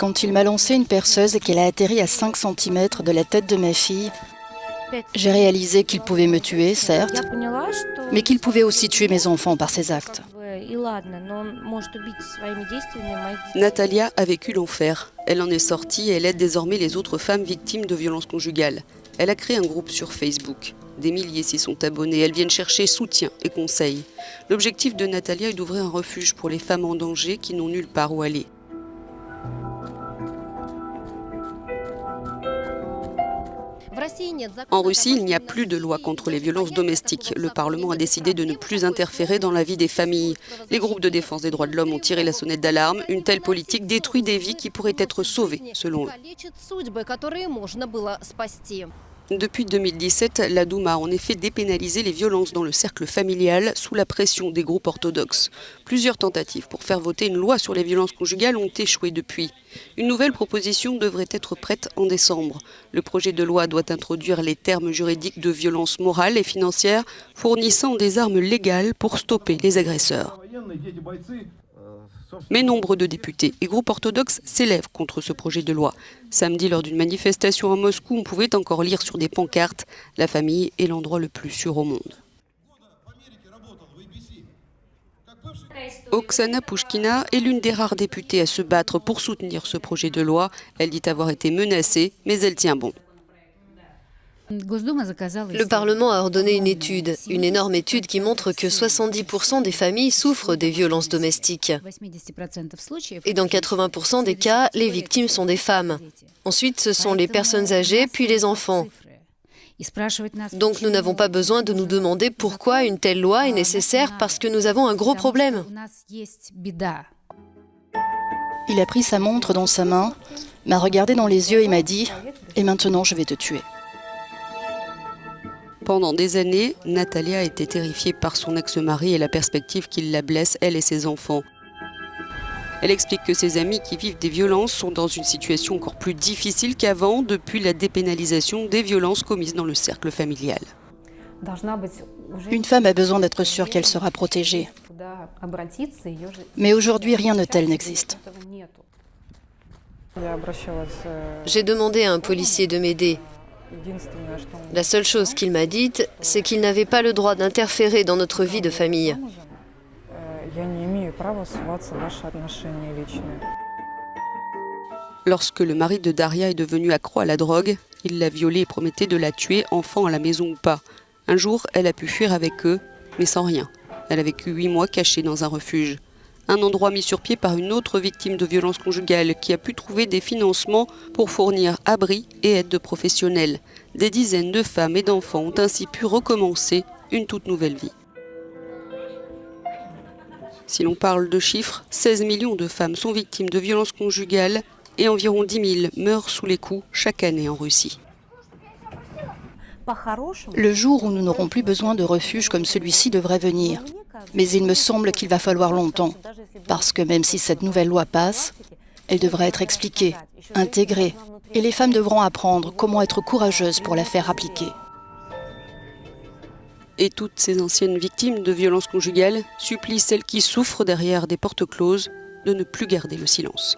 quand il m'a lancé une perceuse et qu'elle a atterri à 5 cm de la tête de ma fille, j'ai réalisé qu'il pouvait me tuer, certes, mais qu'il pouvait aussi tuer mes enfants par ses actes. Natalia a vécu l'enfer. Elle en est sortie et elle aide désormais les autres femmes victimes de violences conjugales. Elle a créé un groupe sur Facebook. Des milliers s'y sont abonnés. Elles viennent chercher soutien et conseils. L'objectif de Natalia est d'ouvrir un refuge pour les femmes en danger qui n'ont nulle part où aller. En Russie, il n'y a plus de loi contre les violences domestiques. Le Parlement a décidé de ne plus interférer dans la vie des familles. Les groupes de défense des droits de l'homme ont tiré la sonnette d'alarme. Une telle politique détruit des vies qui pourraient être sauvées, selon eux. Depuis 2017, la Douma a en effet dépénalisé les violences dans le cercle familial sous la pression des groupes orthodoxes. Plusieurs tentatives pour faire voter une loi sur les violences conjugales ont échoué depuis. Une nouvelle proposition devrait être prête en décembre. Le projet de loi doit introduire les termes juridiques de violence morale et financière, fournissant des armes légales pour stopper les agresseurs. Mais nombre de députés et groupes orthodoxes s'élèvent contre ce projet de loi. Samedi, lors d'une manifestation à Moscou, on pouvait encore lire sur des pancartes « La famille est l'endroit le plus sûr au monde ». Oksana Pouchkina est l'une des rares députées à se battre pour soutenir ce projet de loi. Elle dit avoir été menacée, mais elle tient bon. Le Parlement a ordonné une énorme étude qui montre que 70% des familles souffrent des violences domestiques. Et dans 80% des cas, les victimes sont des femmes. Ensuite, ce sont les personnes âgées, puis les enfants. Donc nous n'avons pas besoin de nous demander pourquoi une telle loi est nécessaire parce que nous avons un gros problème. Il a pris sa montre dans sa main, m'a regardé dans les yeux et m'a dit « Et maintenant, je vais te tuer ». Pendant des années, Natalia a été terrifiée par son ex-mari et la perspective qu'il la blesse, elle et ses enfants. Elle explique que ses amis qui vivent des violences sont dans une situation encore plus difficile qu'avant depuis la dépénalisation des violences commises dans le cercle familial. Une femme a besoin d'être sûre qu'elle sera protégée. Mais aujourd'hui, rien de tel n'existe. J'ai demandé à un policier de m'aider. La seule chose qu'il m'a dite, c'est qu'il n'avait pas le droit d'interférer dans notre vie de famille. Lorsque le mari de Daria est devenu accro à la drogue, il l'a violée et promettait de la tuer, enfant à la maison ou pas. Un jour, elle a pu fuir avec eux, mais sans rien. Elle a vécu 8 mois cachée dans un refuge. Un endroit mis sur pied par une autre victime de violences conjugales qui a pu trouver des financements pour fournir abri et aide de professionnels. Des dizaines de femmes et d'enfants ont ainsi pu recommencer une toute nouvelle vie. Si l'on parle de chiffres, 16 millions de femmes sont victimes de violences conjugales et environ 10 000 meurent sous les coups chaque année en Russie. Le jour où nous n'aurons plus besoin de refuge comme celui-ci devrait venir. Mais il me semble qu'il va falloir longtemps, parce que même si cette nouvelle loi passe, elle devra être expliquée, intégrée, et les femmes devront apprendre comment être courageuses pour la faire appliquer. Et toutes ces anciennes victimes de violences conjugales supplient celles qui souffrent derrière des portes closes de ne plus garder le silence.